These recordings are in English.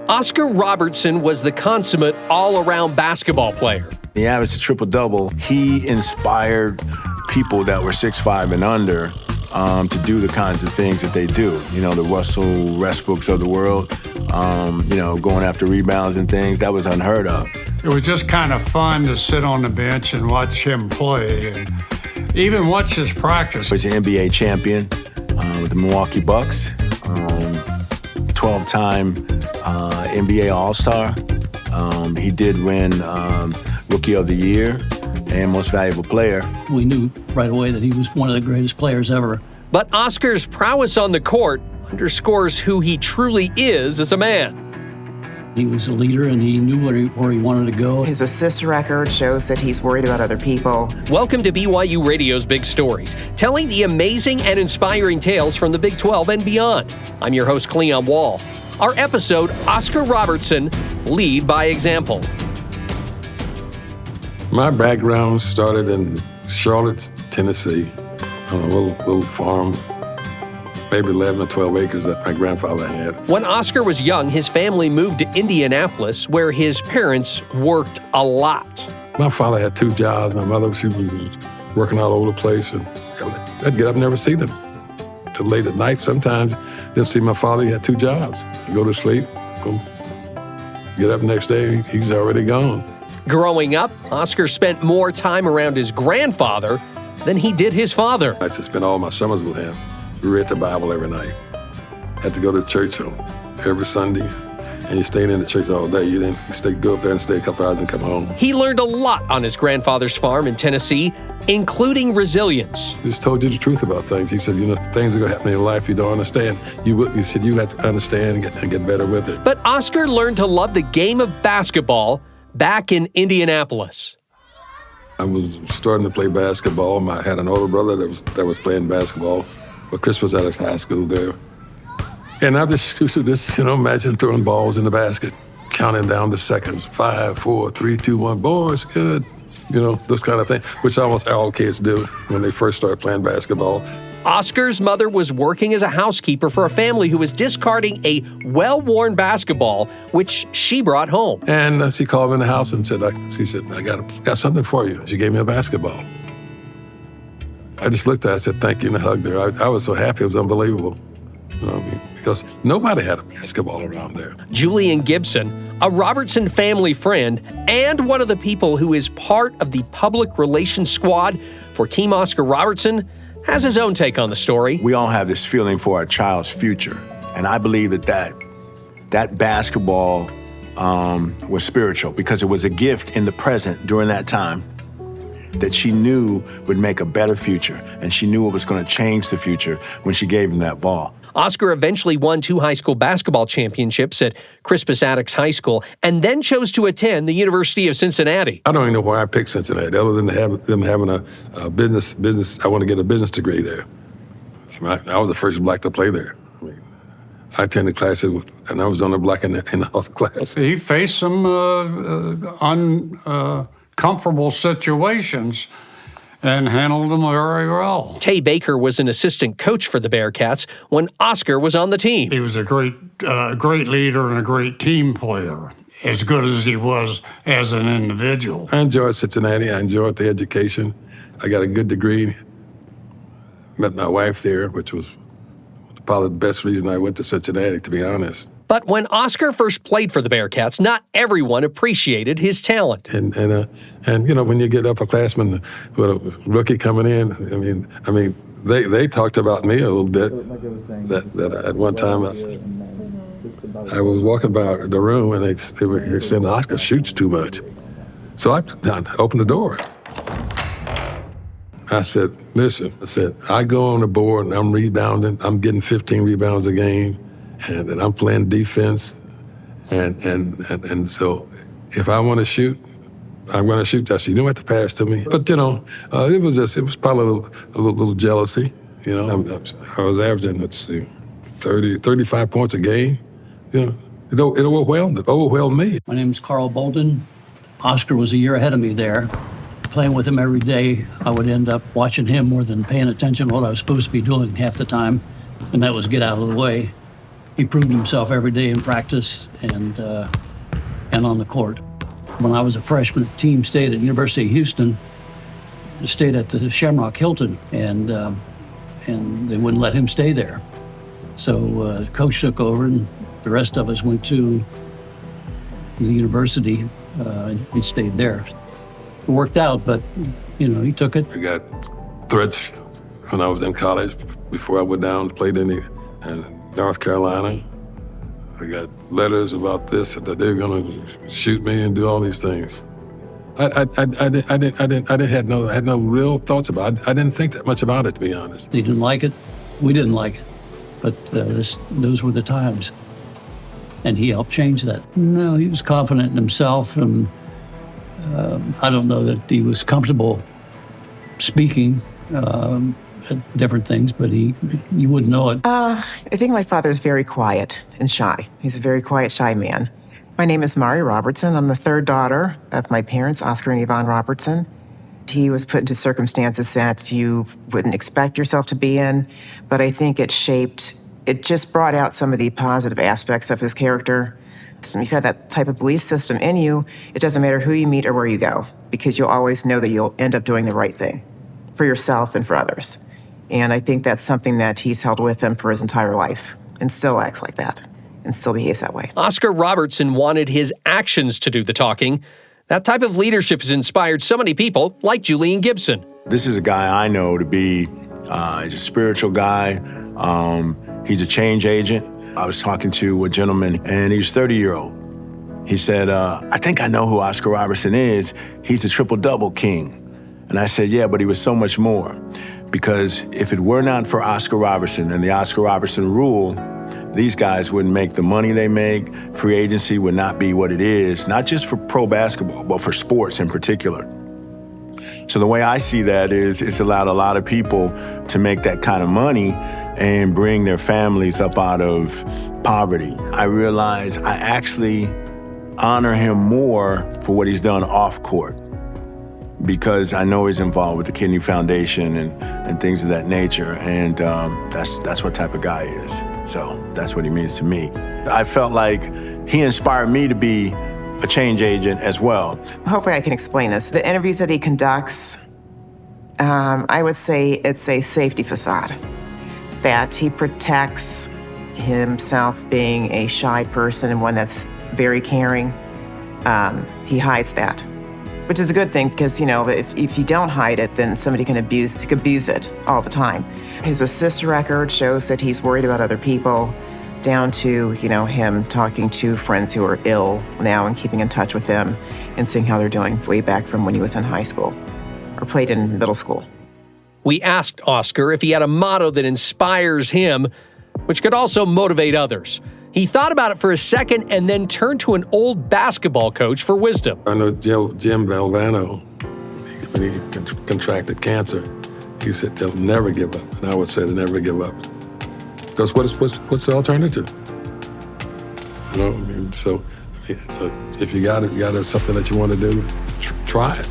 Oscar Robertson was the consummate all-around basketball player. He averaged a triple-double. He inspired people that were 6'5" and under to do the kinds of things that they do. You know, the Russell Westbrooks of the world, you know, going after rebounds and things. That was unheard of. It was just kind of fun to sit on the bench and watch him play and even watch his practice. He's an NBA champion with the Milwaukee Bucks, 12-time NBA All-Star. He did win Rookie of the Year and Most Valuable Player. We knew right away that he was one of the greatest players ever. But Oscar's prowess on the court underscores who he truly is as a man. He was a leader, and he knew where he wanted to go. His assist record shows that he's worried about other people. Welcome to BYU Radio's Big Stories, telling the amazing and inspiring tales from the Big 12 and beyond. I'm your host, Cleon Wall. Our episode, Oscar Robertson, Lead by Example. My background started in Charlotte, Tennessee, on a little farm, maybe 11 or 12 acres that my grandfather had. When Oscar was young, his family moved to Indianapolis, where his parents worked a lot. My father had 2 jobs. My mother, she was working all over the place, and I'd get up and never see them till late at night. Sometimes didn't see my father. He had 2 jobs. I'd go to sleep, boom. Get up the next day, he's already gone. Growing up, Oscar spent more time around his grandfather than he did his father. I used to spend all my summers with him. We read the Bible every night. Had to go to church every Sunday, and you stayed in the church all day. You didn't go up there and stay a couple hours and come home. He learned a lot on his grandfather's farm in Tennessee, including resilience. He just told you the truth about things. He said, you know, things are going to happen in your life you don't understand. You said you have to understand and get better with it. But Oscar learned to love the game of basketball back in Indianapolis. I was starting to play basketball. I had an older brother that was playing basketball, but Chris was at his high school there. And I just used to imagine throwing balls in the basket, counting down the seconds, 5, 4, 3, 2, 1, boys, good. You know, those kind of things, which almost all kids do when they first start playing basketball. Oscar's mother was working as a housekeeper for a family who was discarding a well-worn basketball, which she brought home. And she called me in the house and said, I got something for you. She gave me a basketball. I just looked at her, I said, thank you, and I hugged her. I was so happy, it was unbelievable. You know what I mean? Because nobody had a basketball around there. Julian Gibson, a Robertson family friend, and one of the people who is part of the public relations squad for Team Oscar Robertson, has his own take on the story. We all have this feeling for our child's future, and I believe that basketball was spiritual because it was a gift in the present during that time that she knew would make a better future, and she knew it was going to change the future when she gave him that ball. Oscar eventually won 2 high school basketball championships at Crispus Attucks High School and then chose to attend the University of Cincinnati. I don't even know why I picked Cincinnati, other than them having a business. I want to get a business degree there. I was the first black to play there. I attended classes, and I was on the black in all the classes. He faced some uncomfortable situations and handled them very well. Tay Baker was an assistant coach for the Bearcats when Oscar was on the team. He was a great leader and a great team player, as good as he was as an individual. I enjoyed Cincinnati. I enjoyed the education. I got a good degree. Met my wife there, which was probably the best reason I went to Cincinnati, to be honest. But when Oscar first played for the Bearcats, not everyone appreciated his talent. And you know, when you get upperclassmen with a rookie coming in, I mean, they talked about me a little bit. That at one time I was walking by the room and they were saying Oscar shoots too much. So I opened the door. I said, listen, I go on the board and I'm rebounding. I'm getting 15 rebounds a game. And I'm playing defense, and so if I want to shoot, I'm going to shoot that. So you don't have to pass to me. But you know, it was probably a little jealousy. You know, I was averaging 35 points a game. You know, it overwhelmed me. My name's Carl Bouldin. Oscar was a year ahead of me there. Playing with him every day, I would end up watching him more than paying attention to what I was supposed to be doing half the time, and that was get out of the way. He proved himself every day in practice and on the court. When I was a freshman, the team stayed at University of Houston, stayed at the Shamrock Hilton, and they wouldn't let him stay there. So the coach took over, and the rest of us went to the university and he stayed there. It worked out, but he took it. I got threats when I was in college before I went down, played in North Carolina. I got letters about this, that they were going to shoot me and do all these things. I had no real thoughts about it. I didn't think that much about it, to be honest. They didn't like it. We didn't like it. But those were the times. And he helped change that. No, he was confident in himself, and I don't know that he was comfortable speaking at different things, but you wouldn't know it. I think my father's very quiet and shy. He's a very quiet, shy man. My name is Mari Robertson. I'm the third daughter of my parents, Oscar and Yvonne Robertson. He was put into circumstances that you wouldn't expect yourself to be in, but I think it just brought out some of the positive aspects of his character. So if you have that type of belief system in you, it doesn't matter who you meet or where you go, because you'll always know that you'll end up doing the right thing for yourself and for others. And I think that's something that he's held with him for his entire life and still acts like that and still behaves that way. Oscar Robertson wanted his actions to do the talking. That type of leadership has inspired so many people like Julian Gibson. This is a guy I know to be, he's a spiritual guy. He's a change agent. I was talking to a gentleman, and he's 30-year-old. He said, I think I know who Oscar Robertson is. He's the triple-double king. And I said, yeah, but he was so much more. Because if it were not for Oscar Robertson and the Oscar Robertson rule, these guys wouldn't make the money they make. Free agency would not be what it is, not just for pro basketball, but for sports in particular. So the way I see that is it's allowed a lot of people to make that kind of money and bring their families up out of poverty. I realize I actually honor him more for what he's done off court, because I know he's involved with the Kidney Foundation and things of that nature, and that's what type of guy he is. So that's what he means to me. I felt like he inspired me to be a change agent as well. Hopefully I can explain this. The interviews that he conducts, I would say it's a safety facade, that he protects himself being a shy person and one that's very caring. He hides that, which is a good thing, because, if you don't hide it, then somebody can abuse it all the time. His assist record shows that he's worried about other people, down to, him talking to friends who are ill now and keeping in touch with them and seeing how they're doing way back from when he was in high school or played in middle school. We asked Oscar if he had a motto that inspires him, which could also motivate others. He thought about it for a second and then turned to an old basketball coach for wisdom. I know Jim Valvano, when he contracted cancer, he said they'll never give up. And I would say they'll never give up. Because what's the alternative? So if you got something that you want to do, try it.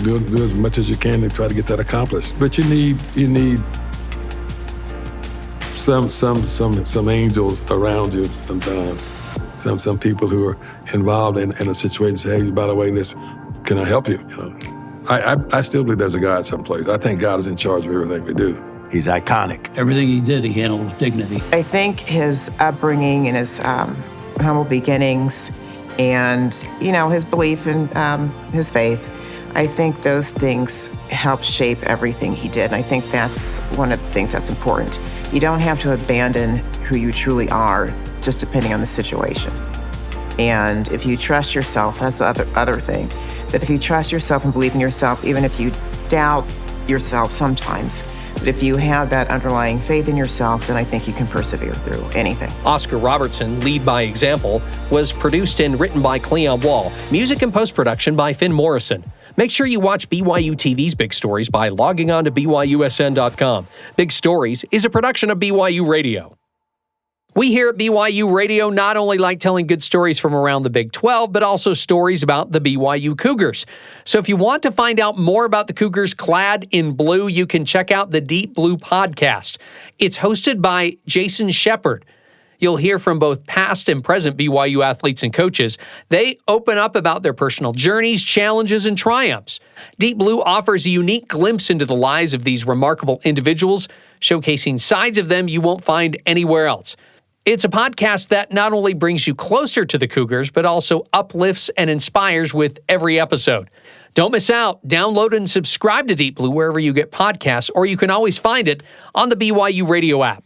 Do as much as you can to try to get that accomplished. But you need some angels around you sometimes. Some people who are involved in a situation say, hey, by the way, can I help you? I still believe there's a God someplace. I think God is in charge of everything we do. He's iconic. Everything he did, he handled with dignity. I think his upbringing and his humble beginnings and, his belief in his faith, I think those things helped shape everything he did. And I think that's one of the things that's important. You don't have to abandon who you truly are just depending on the situation. And if you trust yourself, that's the other thing, that if you trust yourself and believe in yourself, even if you doubt yourself sometimes, but if you have that underlying faith in yourself, then I think you can persevere through anything. Oscar Robertson, Lead by Example, was produced and written by Cleon Wall. Music and post-production by Finn Morrison. Make sure you watch BYUTV's Big Stories by logging on to BYUSN.com. Big Stories is a production of BYU Radio. We here at BYU Radio not only like telling good stories from around the Big 12, but also stories about the BYU Cougars. So if you want to find out more about the Cougars clad in blue, you can check out the Deep Blue podcast. It's hosted by Jason Shepard. You'll hear from both past and present BYU athletes and coaches. They open up about their personal journeys, challenges, and triumphs. Deep Blue offers a unique glimpse into the lives of these remarkable individuals, showcasing sides of them you won't find anywhere else. It's a podcast that not only brings you closer to the Cougars, but also uplifts and inspires with every episode. Don't miss out. Download and subscribe to Deep Blue wherever you get podcasts, or you can always find it on the BYU radio app.